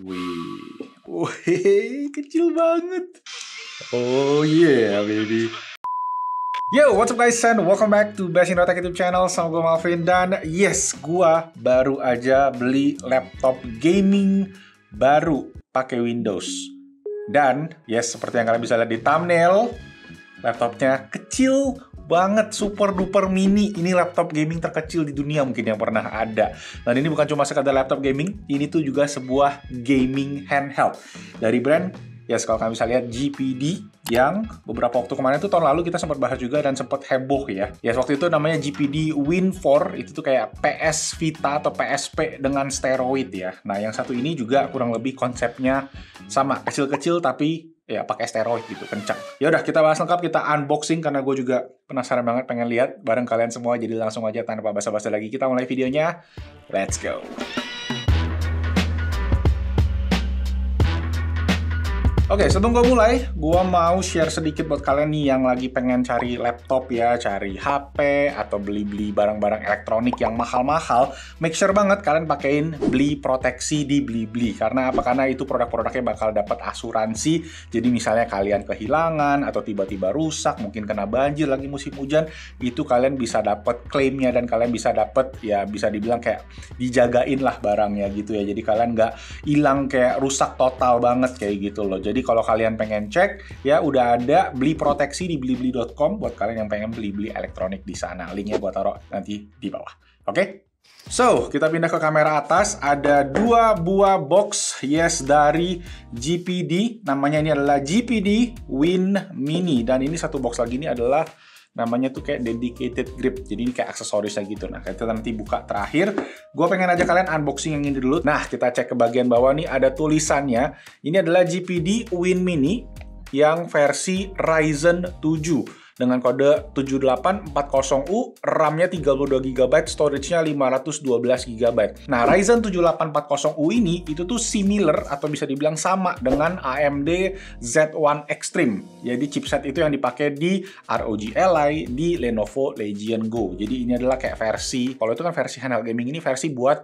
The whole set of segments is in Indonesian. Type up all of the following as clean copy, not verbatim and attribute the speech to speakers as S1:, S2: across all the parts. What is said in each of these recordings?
S1: Wih, kecil banget. Oh yeah, baby. Yo, what's up guys, and welcome back to Best in Tech YouTube channel. Sama gue Malvin, dan yes, gue baru aja beli laptop gaming baru pakai Windows. Dan yes, seperti yang kalian bisa lihat di thumbnail, laptopnya kecil banget, super duper mini. Ini laptop gaming terkecil di dunia mungkin yang pernah ada. Dan ini bukan cuma sekadar laptop gaming, ini tuh juga sebuah gaming handheld dari brand, yes, kalau kalian bisa lihat, GPD, yang beberapa waktu kemarin tuh tahun lalu kita sempat bahas juga dan sempat heboh ya. Yes, waktu itu namanya GPD Win 4, itu tuh kayak PS Vita atau PSP dengan steroid ya. Nah, yang satu ini juga kurang lebih konsepnya sama, kecil-kecil tapi ya pakai steroid gitu, kencang. Ya udah, kita bahas lengkap, kita unboxing karena gue juga penasaran banget pengen lihat bareng kalian semua. Jadi langsung aja tanpa basa-basi lagi kita mulai videonya. Let's go. Oke, sebelum gue mulai, gue mau share sedikit buat kalian nih yang lagi pengen cari laptop ya, cari HP, atau beli-beli barang-barang elektronik yang mahal-mahal. Make sure banget kalian pakein beli proteksi di Blibli. Karena apa? Karena itu produk-produknya bakal dapat asuransi. Jadi misalnya kalian kehilangan, atau tiba-tiba rusak, mungkin kena banjir lagi musim hujan, itu kalian bisa dapat klaimnya, dan kalian bisa dapat, ya bisa dibilang kayak dijagain lah barangnya gitu ya. Jadi kalian nggak hilang kayak rusak total banget kayak gitu loh. Jadi kalau kalian pengen cek, ya udah ada beli proteksi di blibli.com buat kalian yang pengen beli-beli elektronik di sana. Linknya buat taruh nanti di bawah. Oke? So, kita pindah ke kamera atas. Ada dua buah box, yes, dari GPD. Namanya ini adalah GPD Win Mini. Dan ini satu box lagi ini adalah namanya tuh kayak dedicated grip, jadi ini kayak aksesorisnya gitu. Nah, kita nanti buka terakhir. Gue pengen aja kalian unboxing yang ini dulu. Nah, kita cek ke bagian bawah nih, ada tulisannya. Ini adalah GPD Win Mini yang versi Ryzen 7 dengan kode 7840U, RAM-nya 32GB, storage-nya 512GB. Nah, Ryzen 7840U ini itu tuh similar atau bisa dibilang sama dengan AMD Z1 Extreme. Jadi chipset itu yang dipakai di ROG Ally, di Lenovo Legion Go. Jadi ini adalah kayak versi, kalau itu kan versi handheld gaming, ini versi buat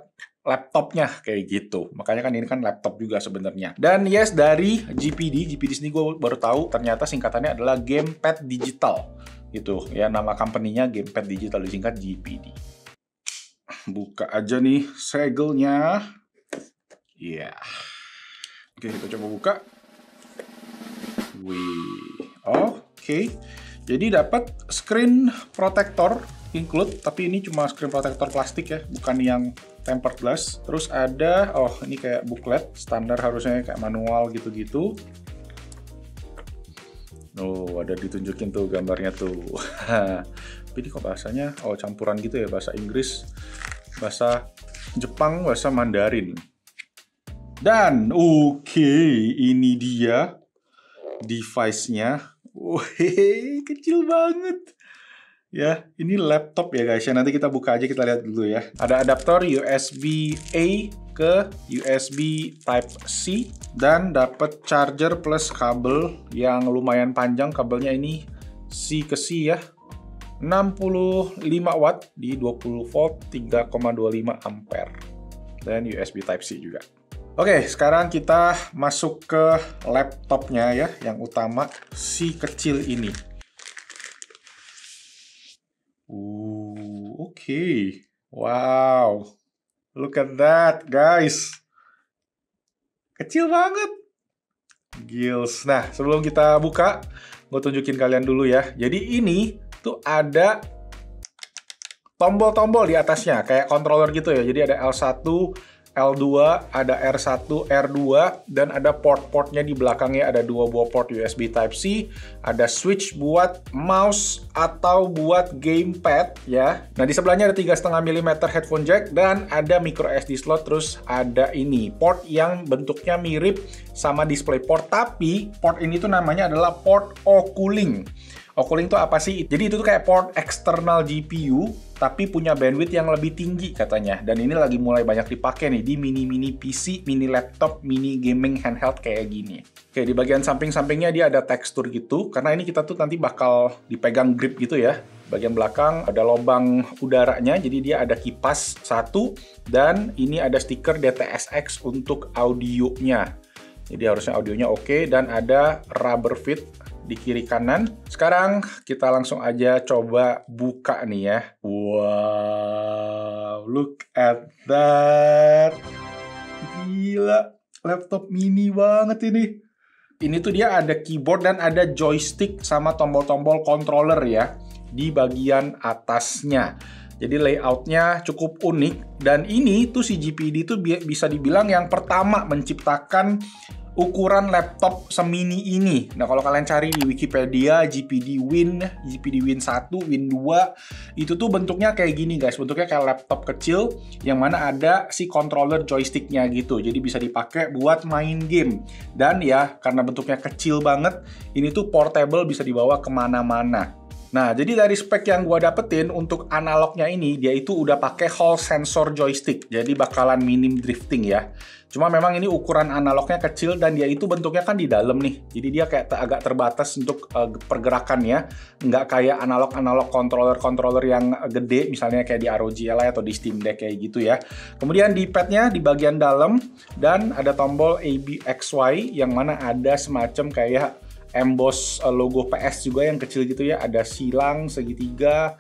S1: laptopnya kayak gitu. Makanya kan ini kan laptop juga sebenarnya. Dan yes, dari GPD sini gue baru tahu ternyata singkatannya adalah Gamepad Digital gitu ya, nama company-nya Gamepad Digital, disingkat GPD. Buka aja nih segelnya. Iya. Yeah. Oke, kita coba buka. Wih. Oke. Jadi dapat screen protector include, tapi ini cuma screen protector plastik ya, bukan yang tempered glass. Terus ada, oh ini kayak booklet, standar harusnya kayak manual gitu-gitu. Oh, ada ditunjukin tuh gambarnya tuh. Tapi ini kok bahasanya, oh campuran gitu ya, bahasa Inggris, bahasa Jepang, bahasa Mandarin. Dan oke, ini dia device-nya. Wih, kecil banget. Ya, ini laptop ya guys. Ya, nanti kita buka aja, kita lihat dulu ya. Ada adaptor USB-A ke USB Type-C, dan dapat charger plus kabel yang lumayan panjang. Kabelnya ini C ke C ya. 65 watt di 20 volt 3,25 ampere. Dan USB Type-C juga. Oke, sekarang kita masuk ke laptopnya ya, yang utama, si kecil ini. Oke. Wow. Look at that, guys. Kecil banget. Gils. Nah, sebelum kita buka, gue tunjukin kalian dulu ya. Jadi ini tuh ada tombol-tombol di atasnya, kayak controller gitu ya. Jadi ada L1, L2, ada R1, R2, dan ada port-portnya di belakangnya. Ada dua buah port USB Type-C, ada switch buat mouse atau buat gamepad ya. Nah, di sebelahnya ada 3,5 mm headphone jack, dan ada micro SD slot. Terus ada ini port yang bentuknya mirip sama DisplayPort, tapi port ini tuh namanya adalah port O-Cooling. O-Cooling itu apa sih? Jadi itu tuh kayak port eksternal GPU, tapi punya bandwidth yang lebih tinggi katanya. Dan ini lagi mulai banyak dipakai nih di mini-mini PC, mini laptop, mini gaming handheld kayak gini. Oke, di bagian samping-sampingnya dia ada tekstur gitu, karena ini kita tuh nanti bakal dipegang grip gitu ya. Bagian belakang ada lubang udaranya, jadi dia ada kipas satu, dan ini ada stiker DTS:X untuk audionya. Jadi harusnya audionya oke, dan ada rubber fit di kiri kanan. Sekarang kita langsung aja coba buka nih ya. Wow, look at that. Gila, laptop mini banget ini. Ini tuh dia ada keyboard dan ada joystick sama tombol-tombol controller ya di bagian atasnya. Jadi layoutnya cukup unik, dan ini tuh si GPD tuh bisa dibilang yang pertama menciptakan ukuran laptop semini ini. Nah, kalau kalian cari di Wikipedia, GPD Win 1, Win 2, itu tuh bentuknya kayak gini guys. Bentuknya kayak laptop kecil yang mana ada si controller joysticknya gitu. Jadi bisa dipakai buat main game. Dan ya, karena bentuknya kecil banget, ini tuh portable, bisa dibawa kemana-mana. Nah, jadi dari spek yang gue dapetin untuk analognya ini, dia itu udah pakai Hall sensor joystick, jadi bakalan minim drifting ya. Cuma memang ini ukuran analognya kecil, dan dia itu bentuknya kan di dalam nih, jadi dia kayak agak terbatas untuk pergerakannya, nggak kayak analog-analog controller yang gede, misalnya kayak di ROG Ally atau di Steam Deck kayak gitu ya. Kemudian di padnya di bagian dalam, dan ada tombol ABXY, yang mana ada semacam kayak emboss logo PS juga yang kecil gitu ya, ada silang, segitiga,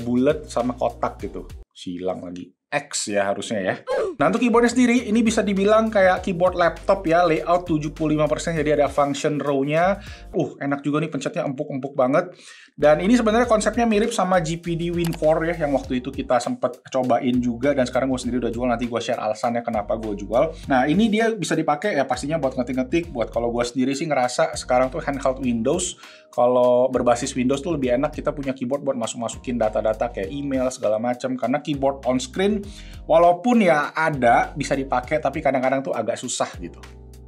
S1: bulat, sama kotak gitu. Silang lagi. X ya harusnya ya. Nah, untuk keyboardnya sendiri, ini bisa dibilang kayak keyboard laptop ya, layout 75%, jadi ada function row-nya. Enak juga nih, pencetnya empuk-empuk banget. Dan ini sebenarnya konsepnya mirip sama GPD Win 4 ya, yang waktu itu kita sempat cobain juga, dan sekarang gue sendiri udah jual, nanti gue share alasannya kenapa gue jual. Nah, ini dia bisa dipakai ya pastinya buat ngetik-ngetik, buat kalau gue sendiri sih ngerasa sekarang tuh handheld Windows, kalau berbasis Windows tuh lebih enak kita punya keyboard buat masukin data-data kayak email, segala macam, karena keyboard on screen, walaupun ya ada, bisa dipakai, tapi kadang-kadang tuh agak susah gitu.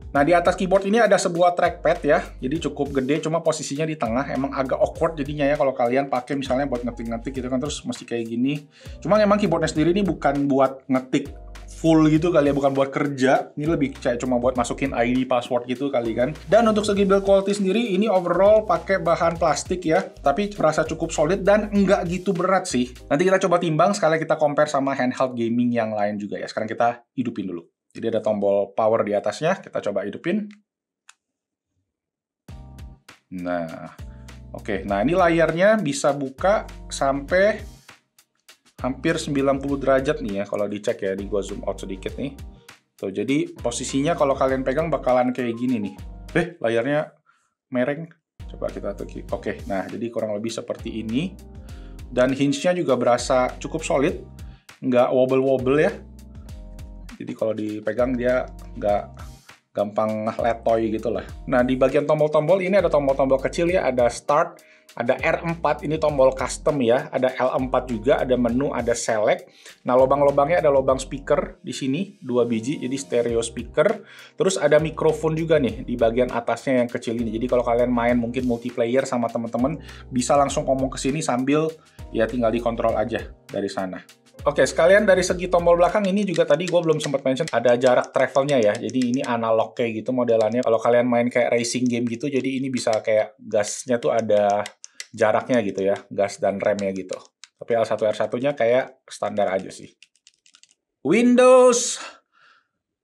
S1: Nah, di atas keyboard ini ada sebuah trackpad ya, jadi cukup gede, cuma posisinya di tengah, emang agak awkward jadinya ya kalau kalian pakai misalnya buat ngetik-ngetik gitu kan, terus mesti kayak gini. Cuma emang keyboardnya sendiri ini bukan buat ngetik full gitu kali ya, bukan buat kerja, ini lebih kayak cuma buat masukin ID, password gitu kali kan. Dan untuk segi build quality sendiri, ini overall pakai bahan plastik ya, tapi merasa cukup solid dan enggak gitu berat sih. Nanti kita coba timbang, sekali kita compare sama handheld gaming yang lain juga ya. Sekarang kita hidupin dulu. Jadi ada tombol power di atasnya, kita coba hidupin. Nah, oke. Nah, ini layarnya bisa buka sampai hampir 90 derajat nih ya, kalau dicek ya, di gua zoom out sedikit nih. Tuh, jadi posisinya kalau kalian pegang bakalan kayak gini nih. Layarnya mereng. Coba kita tuki. Oke, nah jadi kurang lebih seperti ini. Dan hinge-nya juga berasa cukup solid, nggak wobble-wobble ya. Jadi kalau dipegang dia nggak gampang letoy gitu lah. Nah, di bagian tombol-tombol ini ada tombol-tombol kecil ya, ada start, ada R4, ini tombol custom ya, ada L4 juga, ada menu, ada select. Nah, lubang-lubangnya ada lubang speaker di sini, 2 biji, jadi stereo speaker. Terus ada mikrofon juga nih di bagian atasnya yang kecil ini. Jadi kalau kalian main mungkin multiplayer sama teman-teman, bisa langsung ngomong ke sini sambil ya tinggal dikontrol aja dari sana. Oke, sekalian dari segi tombol belakang ini juga tadi gue belum sempat mention, ada jarak travelnya ya. Jadi ini analog kayak gitu modelannya. Kalau kalian main kayak racing game gitu, jadi ini bisa kayak gasnya tuh ada jaraknya gitu ya, gas dan remnya gitu. Tapi L1 R1-nya kayak standar aja sih. Windows,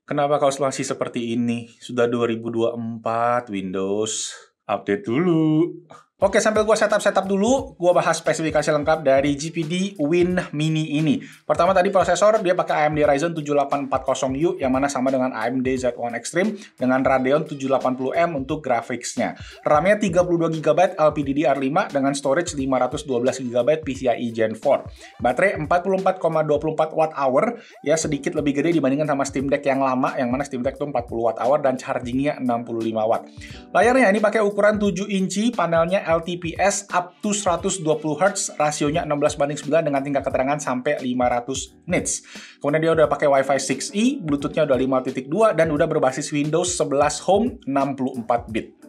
S1: kenapa kau masih seperti ini? Sudah 2024 Windows, update dulu. Oke, sambil gue setup dulu, gue bahas spesifikasi lengkap dari GPD Win Mini ini. Pertama tadi prosesor, dia pakai AMD Ryzen 7840U, yang mana sama dengan AMD Z1 Extreme, dengan Radeon 780M untuk graphicsnya. RAM-nya 32GB LPDDR5 dengan storage 512GB PCIe Gen 4. Baterai 44,24 Wh, ya sedikit lebih gede dibandingkan sama Steam Deck yang lama, yang mana Steam Deck itu 40 Wh dan chargingnya 65 Watt. Layarnya ini pakai ukuran 7 inci, panelnya LTPS up to 120 Hz, rasionya 16:9 dengan tingkat keterangan sampai 500 nits. Kemudian dia udah pakai Wi-Fi 6E, Bluetooth-nya udah 5.2 dan udah berbasis Windows 11 Home 64-bit.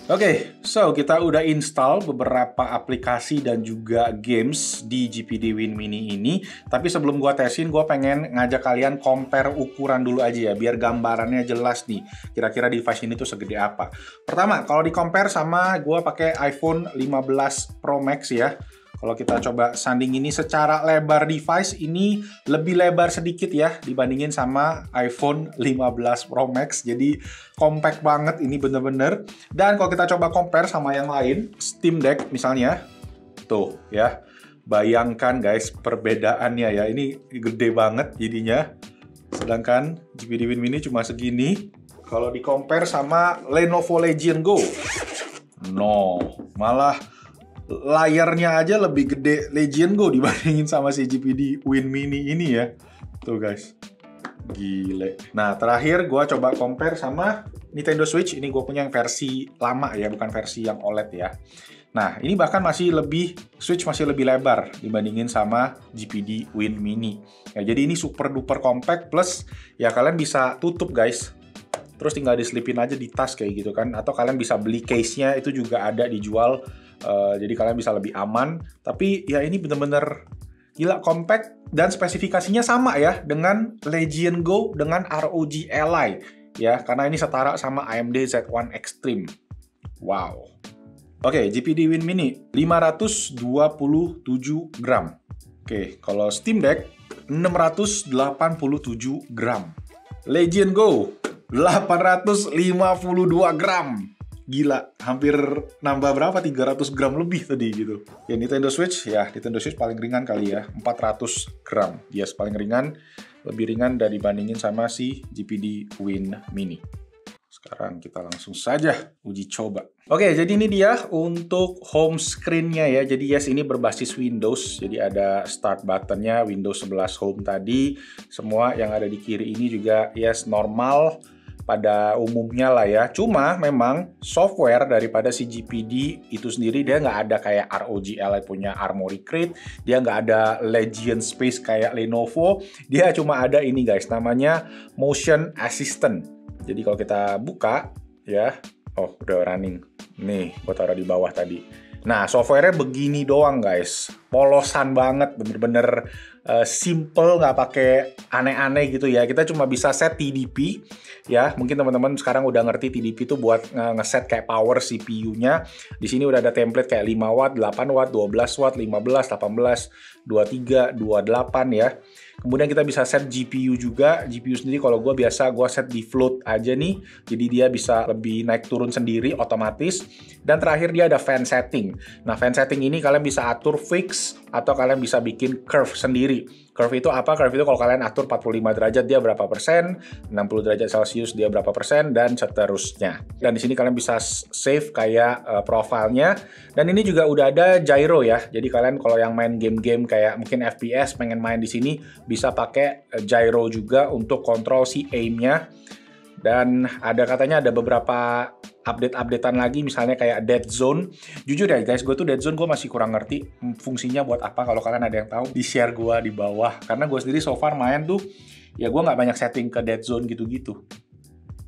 S1: Oke, so kita udah install beberapa aplikasi dan juga games di GPD Win Mini ini. Tapi sebelum gua tesin, gua pengen ngajak kalian compare ukuran dulu aja ya, biar gambarannya jelas nih. Kira-kira device ini tuh segede apa. Pertama, kalau di compare sama gua pakai iPhone 15 Pro Max ya. Kalau kita coba sanding ini secara lebar device, ini lebih lebar sedikit ya dibandingin sama iPhone 15 Pro Max. Jadi compact banget ini bener-bener. Dan kalau kita coba compare sama yang lain, Steam Deck misalnya, tuh ya, bayangkan guys perbedaannya ya. Ini gede banget jadinya. Sedangkan GPD Win Mini cuma segini. Kalau di compare sama Lenovo Legion Go, no, malah layarnya aja lebih gede Legion Go dibandingin sama si GPD Win Mini ini ya. Tuh guys, gile. Nah terakhir gue coba compare sama Nintendo Switch. Ini gue punya yang versi lama ya, bukan versi yang OLED ya. Nah ini bahkan Switch masih lebih lebar dibandingin sama GPD Win Mini ya. Jadi ini super duper compact, plus ya kalian bisa tutup guys. Terus tinggal diselipin aja di tas kayak gitu kan. Atau kalian bisa beli case-nya, itu juga ada dijual. Jadi kalian bisa lebih aman. Tapi ya ini bener-bener gila compact. Dan spesifikasinya sama ya dengan Legion Go dengan ROG Ally. Ya, karena ini setara sama AMD Z1 Extreme. Wow. Oke, GPD Win Mini 527 gram. Oke, kalau Steam Deck 687 gram. Legion Go 852 gram. Gila, hampir nambah berapa? 300 gram lebih tadi gitu. Ya Nintendo Switch paling ringan kali ya, 400 gram. Yes, paling ringan, lebih ringan dari bandingin sama si GPD Win Mini. Sekarang kita langsung saja uji coba. Oke, jadi ini dia untuk home screen-nya ya. Jadi yes, ini berbasis Windows. Jadi ada start button-nya, Windows 11 Home tadi. Semua yang ada di kiri ini juga yes normal pada umumnya lah ya. Cuma memang software daripada si GPD itu sendiri dia nggak ada kayak ROG Ally punya Armoury Crate, dia nggak ada Legion Space kayak Lenovo, dia cuma ada ini guys, namanya Motion Assistant. Jadi kalau kita buka ya, oh udah running. Nih, gua taruh di bawah tadi. Nah, software-nya begini doang guys. Polosan banget, bener-bener simple, nggak pakai aneh-aneh gitu ya. Kita cuma bisa set TDP ya. Mungkin teman-teman sekarang udah ngerti TDP itu buat ngeset kayak power CPU-nya. Di sini udah ada template kayak 5 watt, 8 watt, 12 watt, 15, 18, 23, 28 ya. Kemudian kita bisa set GPU juga. GPU sendiri kalau gue set di float aja nih. Jadi dia bisa lebih naik turun sendiri otomatis. Dan terakhir dia ada fan setting. Nah fan setting ini kalian bisa atur fix atau kalian bisa bikin curve sendiri. Curve itu apa? Curve itu kalau kalian atur 45 derajat dia berapa persen, 60 derajat Celcius dia berapa persen, dan seterusnya. Dan di sini kalian bisa save kayak profilnya. Dan ini juga udah ada gyro ya. Jadi kalian kalau yang main game-game kayak mungkin FPS pengen main di sini bisa pakai gyro juga untuk kontrol si aim-nya. Dan katanya ada beberapa update-updatean lagi, misalnya kayak Dead Zone. Jujur ya guys, gue tuh Dead Zone gue masih kurang ngerti fungsinya buat apa. Kalau kalian ada yang tahu, di-share gue di bawah. Karena gue sendiri so far main tuh, ya gue nggak banyak setting ke Dead Zone gitu-gitu.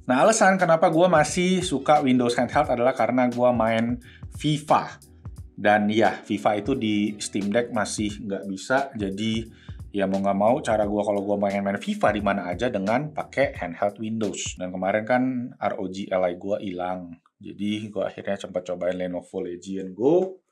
S1: Nah, alasan kenapa gue masih suka Windows Handheld adalah karena gue main FIFA. Dan ya, FIFA itu di Steam Deck masih nggak bisa, jadi ya mau nggak mau cara gue kalau gue main FIFA di mana aja dengan pakai handheld Windows. Dan kemarin kan ROG Ally gue hilang, jadi gue akhirnya sempat cobain Lenovo Legion Go.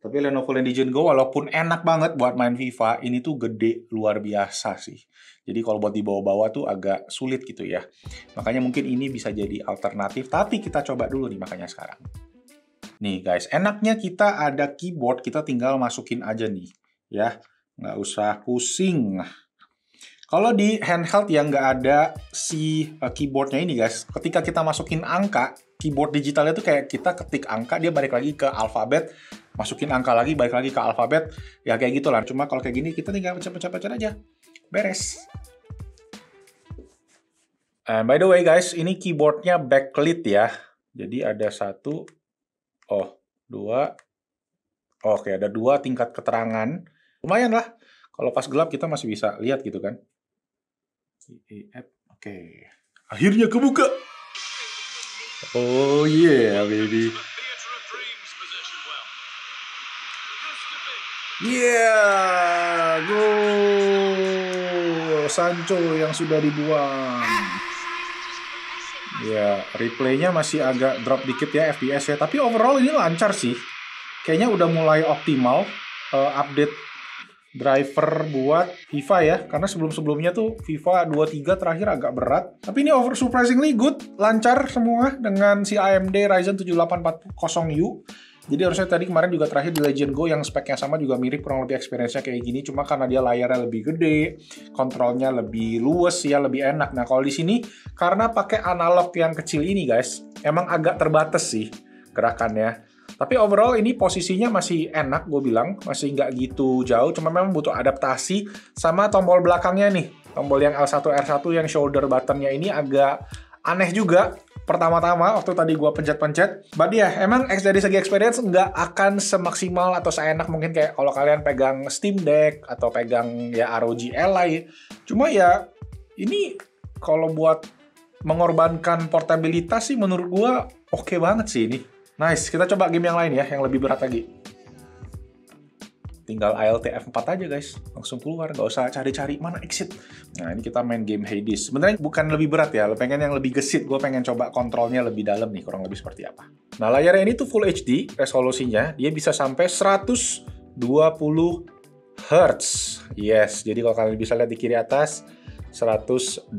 S1: Tapi Lenovo Legion Go walaupun enak banget buat main FIFA, ini tuh gede luar biasa sih. Jadi kalau buat dibawa-bawa tuh agak sulit gitu ya. Makanya mungkin ini bisa jadi alternatif, tapi kita coba dulu nih makanya sekarang. Nih guys, enaknya kita ada keyboard, kita tinggal masukin aja nih ya. Nggak usah pusing. Kalau di handheld yang nggak ada si keyboardnya ini guys, ketika kita masukin angka, keyboard digitalnya tuh kayak kita ketik angka, dia balik lagi ke alfabet, masukin angka lagi, balik lagi ke alfabet, ya kayak gitu lah. Cuma kalau kayak gini kita tinggal pencet-pencet aja, beres. And by the way guys, ini keyboardnya backlit ya. Jadi ada 1, 2, oke ada 2 tingkat keterangan. Lumayan lah, kalau pas gelap kita masih bisa lihat gitu kan. Oke, akhirnya kebuka. Oh yeah, baby. Yeah, go. Sancho yang sudah dibuang. Ya, replaynya masih agak drop dikit ya FPS ya. Tapi overall ini lancar sih. Kayaknya udah mulai optimal. update driver buat FIFA ya, karena sebelum-sebelumnya tuh FIFA 23 terakhir agak berat, tapi ini surprisingly good, lancar semua dengan si AMD Ryzen 7840U. Jadi harusnya tadi kemarin juga terakhir di Legend Go yang speknya sama juga mirip, kurang lebih experience-nya kayak gini, cuma karena dia layarnya lebih gede, kontrolnya lebih luas ya, lebih enak. Nah kalau di sini karena pakai analog yang kecil ini guys, emang agak terbatas sih gerakannya. Tapi overall ini posisinya masih enak, gue bilang. Masih nggak gitu jauh, cuma memang butuh adaptasi sama tombol belakangnya nih. Tombol yang L1, R1 yang shoulder buttonnya ini agak aneh juga. Pertama-tama waktu tadi gue pencet-pencet. But ya, emang dari segi experience nggak akan semaksimal atau seenak mungkin kayak kalau kalian pegang Steam Deck atau pegang ya ROG Ally. Cuma ya, ini kalau buat mengorbankan portabilitas sih menurut gue oke banget sih ini. Nice, kita coba game yang lain ya, yang lebih berat lagi. Tinggal ALT F4 aja guys, langsung keluar, nggak usah cari-cari mana exit. Nah ini kita main game Hades. Sebenarnya bukan lebih berat ya, lo pengen yang lebih gesit, gue pengen coba kontrolnya lebih dalam nih, kurang lebih seperti apa. Nah layarnya ini tuh Full HD, resolusinya, dia bisa sampai 120 Hz. Yes, jadi kalau kalian bisa lihat di kiri atas, 120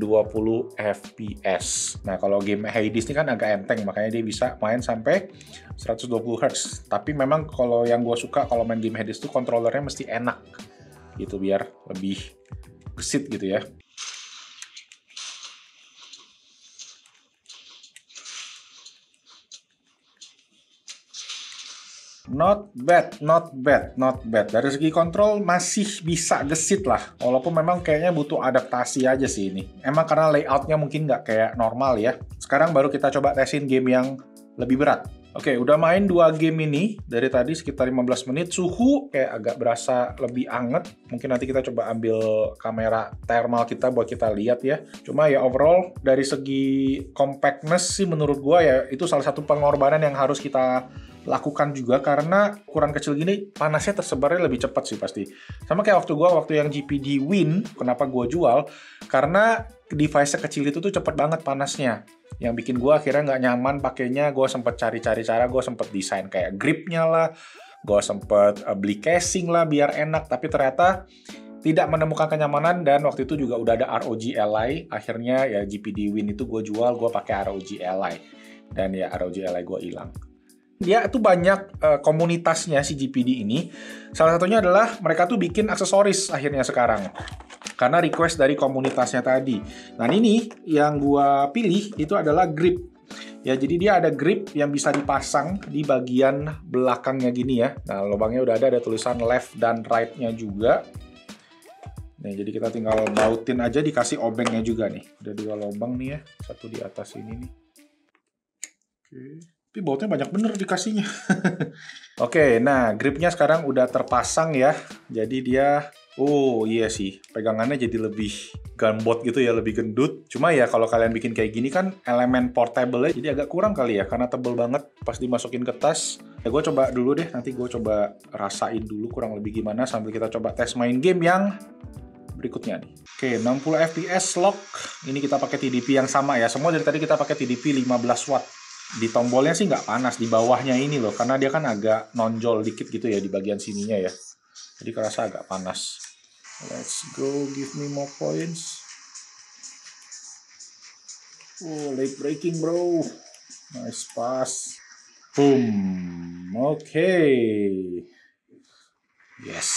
S1: fps. Nah, kalau game Hades ini kan agak enteng, makanya dia bisa main sampai 120 Hz. Tapi memang kalau yang gue suka kalau main game Hades itu kontrolernya mesti enak gitu, biar lebih gesit gitu ya. Not bad, not bad, not bad. Dari segi kontrol masih bisa gesit lah. Walaupun memang kayaknya butuh adaptasi aja sih ini. Emang karena layoutnya mungkin nggak kayak normal ya. Sekarang baru kita coba tesin game yang lebih berat. Oke, udah main 2 game ini. Dari tadi sekitar 15 menit. Suhu kayak agak berasa lebih anget. Mungkin nanti kita coba ambil kamera thermal kita buat kita lihat ya. Cuma ya overall dari segi compactness sih menurut gua ya itu salah satu pengorbanan yang harus kita lakukan juga, karena ukuran kecil gini panasnya tersebarnya lebih cepat sih pasti. Sama kayak waktu yang GPD Win, kenapa gua jual? Karena device kecil itu tuh cepet banget panasnya. Yang bikin gua akhirnya nggak nyaman pakainya. Gua sempet cari-cari cara, gua sempet desain kayak gripnya lah, gua sempet beli casing lah biar enak, tapi ternyata tidak menemukan kenyamanan. Dan waktu itu juga udah ada ROG Ally. Akhirnya ya GPD Win itu gua jual, gua pakai ROG Ally. Dan ya ROG Ally gua hilang. Dia tuh banyak komunitasnya si GPD ini. Salah satunya adalah mereka tuh bikin aksesoris akhirnya sekarang. Karena request dari komunitasnya tadi. Nah ini yang gua pilih itu adalah grip. Ya jadi dia ada grip yang bisa dipasang di bagian belakangnya gini ya. Nah lubangnya udah ada tulisan left dan right-nya juga. Nah jadi kita tinggal bautin aja, dikasih obengnya juga nih. Ada 2 lubang nih ya. Satu di atas ini nih. Oke. Tapi bautnya banyak bener dikasihnya. Oke, nah gripnya sekarang udah terpasang ya. Jadi dia, oh iya sih, pegangannya jadi lebih gunbot gitu ya, lebih gendut. Cuma ya kalau kalian bikin kayak gini kan elemen portable-nya jadi agak kurang kali ya, karena tebel banget pas dimasukin ke tas. Ya gue coba dulu deh, nanti gue coba rasain dulu kurang lebih gimana sambil kita coba tes main game yang berikutnya nih. Oke, 60 fps lock. Ini kita pakai TDP yang sama ya. Semua dari tadi kita pakai TDP 15 watt. Di tombolnya sih nggak panas, di bawahnya ini loh, karena dia kan agak nonjol dikit gitu ya di bagian sininya ya. Jadi kerasa agak panas. Let's go, give me more points. Oh, late breaking bro. Nice pass. Boom. Oke. Yes.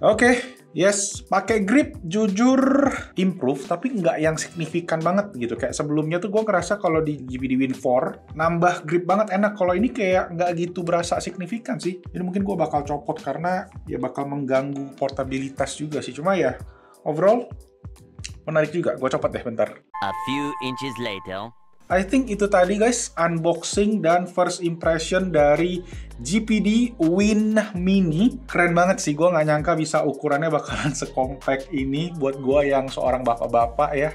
S1: Oke. Yes, pakai grip jujur improve, tapi nggak yang signifikan banget gitu. Kayak sebelumnya tuh gue ngerasa kalau di GPD Win 4 nambah grip banget enak. Kalau ini kayak nggak gitu berasa signifikan sih. Jadi mungkin gue bakal copot karena ya bakal mengganggu portabilitas juga sih. Cuma ya overall menarik juga. Gue copot deh bentar.
S2: A few inches later.
S1: I think itu tadi guys, unboxing dan first impression dari GPD Win Mini. Keren banget sih, gue nggak nyangka bisa ukurannya bakalan sekompak ini buat gue yang seorang bapak-bapak ya,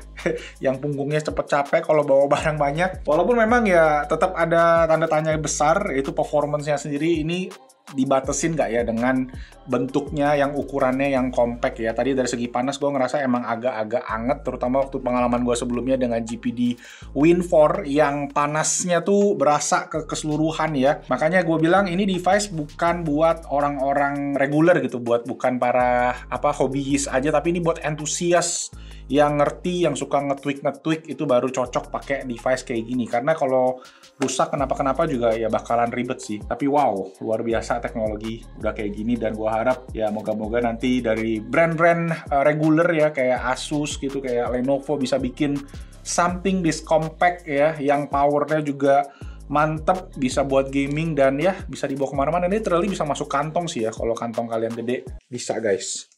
S1: yang punggungnya cepet capek kalau bawa barang banyak. Walaupun memang ya tetap ada tanda tanya besar, yaitu performance-nya sendiri. Ini dibatasin nggak ya dengan bentuknya yang ukurannya yang compact ya. Tadi dari segi panas gue ngerasa emang agak-agak anget, terutama waktu pengalaman gue sebelumnya dengan GPD Win 4 yang panasnya tuh berasa ke keseluruhan ya. Makanya gue bilang ini device bukan buat orang-orang reguler gitu, bukan para hobbyis aja, tapi ini buat entusias yang ngerti, yang suka nge-tweak itu baru cocok pakai device kayak gini. Karena kalau rusak kenapa-kenapa juga ya bakalan ribet sih. Tapi wow, luar biasa teknologi udah kayak gini, dan gua harap ya moga-moga nanti dari brand-brand reguler ya kayak Asus gitu, kayak Lenovo bisa bikin something this compact ya, yang powernya juga mantep, bisa buat gaming, dan ya bisa dibawa kemana-mana. Ini literally bisa masuk kantong sih ya, kalau kantong kalian gede. Bisa guys.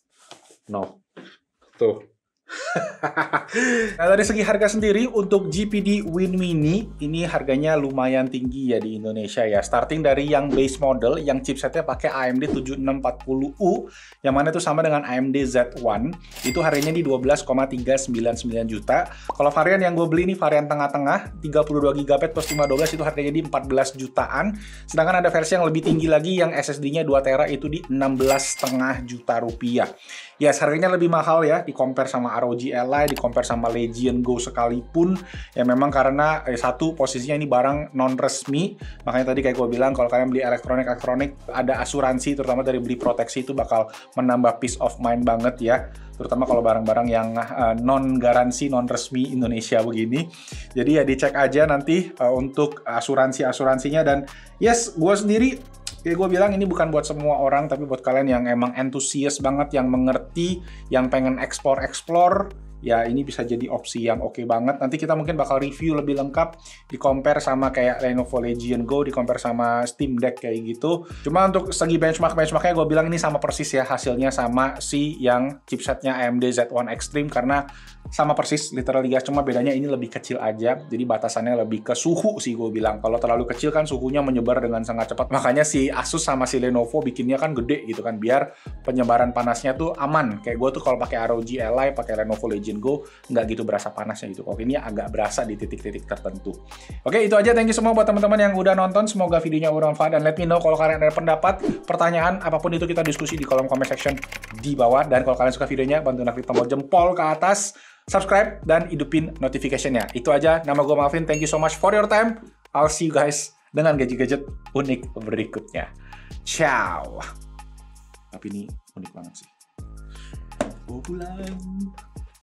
S1: No. Tuh. Nah, dari segi harga sendiri untuk GPD Win Mini ini harganya lumayan tinggi ya di Indonesia ya. Starting dari yang base model yang chipsetnya pakai AMD 7640U yang mana itu sama dengan AMD Z1, itu harganya di 12,399 juta. Kalau varian yang gue beli ini varian tengah-tengah 32GB plus 512 itu harganya di 14 jutaan. Sedangkan ada versi yang lebih tinggi lagi yang SSD-nya 2 tera itu di 16,5 juta rupiah. Yes, harganya lebih mahal ya, di-compare sama ROG Ally, di-compare sama Legion Go sekalipun. Ya memang karena satu, posisinya ini barang non-resmi. Makanya tadi kayak gue bilang, kalau kalian beli elektronik ada asuransi, terutama dari beli proteksi itu bakal menambah peace of mind banget ya. Terutama kalau barang-barang yang non-garansi, non-resmi Indonesia begini. Jadi ya dicek aja nanti untuk asuransinya. Dan yes, gue sendiri kayak gue bilang ini bukan buat semua orang, tapi buat kalian yang emang antusias banget, yang mengerti, yang pengen explore, ya ini bisa jadi opsi yang oke banget. Nanti kita mungkin bakal review lebih lengkap, di-compare sama kayak Lenovo Legion Go, di-compare sama Steam Deck kayak gitu. Cuma untuk segi benchmarknya gue bilang ini sama persis ya, hasilnya sama si yang chipsetnya AMD Z1 Extreme, karena sama persis literally guys, cuma bedanya ini lebih kecil aja, jadi batasannya lebih ke suhu sih gue bilang. Kalau terlalu kecil kan suhunya menyebar dengan sangat cepat, makanya si Asus sama si Lenovo bikinnya kan gede gitu kan, biar penyebaran panasnya tuh aman. Kayak gue tuh kalau pakai ROG Ally, pakai Lenovo Legion Go, nggak gitu berasa panasnya gitu. Kalau ini agak berasa di titik-titik tertentu. Oke, itu aja. Thank you semua buat teman-teman yang udah nonton. Semoga videonya bermanfaat, dan let me know kalau kalian ada pendapat, pertanyaan, apapun itu kita diskusi di kolom comment section di bawah. Dan kalau kalian suka videonya, bantu klik tombol jempol ke atas, subscribe, dan hidupin notification-nya. Itu aja. Nama gue Malvin. Thank you so much for your time. I'll see you guys dengan gadget-gadget unik berikutnya. Ciao. Tapi ini unik banget sih. Oh, pulang.